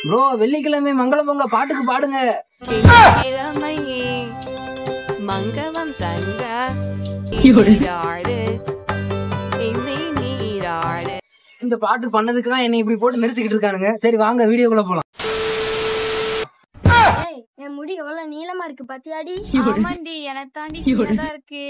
Bro வெள்ளிக்கிழமை மங்களம் பொங்க பாட்டுக்கு பாடுங்க. மங்களம் தங்க இந்த பாட்டு பண்ணதுக்கு தான் என்னை இப்படி போட்டு நெரிச்சுக்கிட்டு இருக்கானுங்க. சரி வாங்க வீடியோக்குள்ள போலாம். என் முடி எவ்வளவு நீளமா இருக்கு பாத்தியாடி? ஆமாண்டி எனக்கு தாண்டி சின்னதா இருக்கு.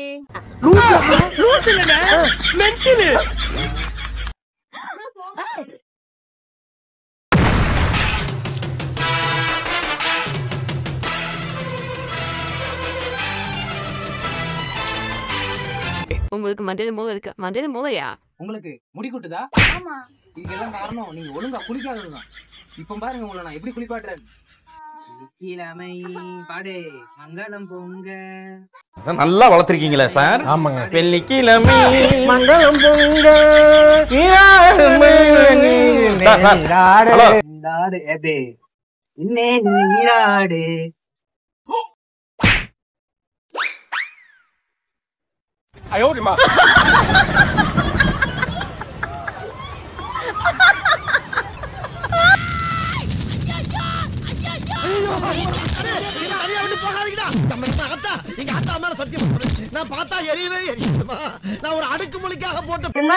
உங்களுக்கு மண்டையில மூளை இருக்கு. மண்டையில மூளையா? உங்களுக்கு முடி கொட்டுதா? ஆமா. இதுக்கெல்லாம் காரணம் நீங்க ஒழுங்கா குளிக்காததுதான். இப்ப பாருங்க உங்களை நான் எப்படி குளிப்பாட்டுறேன். வெள்ளிக்கிழமை பாடு மங்களம் பொங்க. நல்லா வளர்த்திருக்கீங்களா சார்? ஆமாங்க. வெள்ளிக்கிழமை மங்களம் பொங்க நீராடு ஏபே இன்னே நீராடு.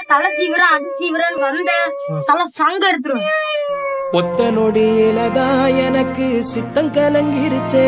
தலை சீவிரம் அது சீவிரம் வந்த சங்க எடுத்துரும். ஒத்த நொடியிலதான் எனக்கு சித்தம் கலங்கிருச்சே.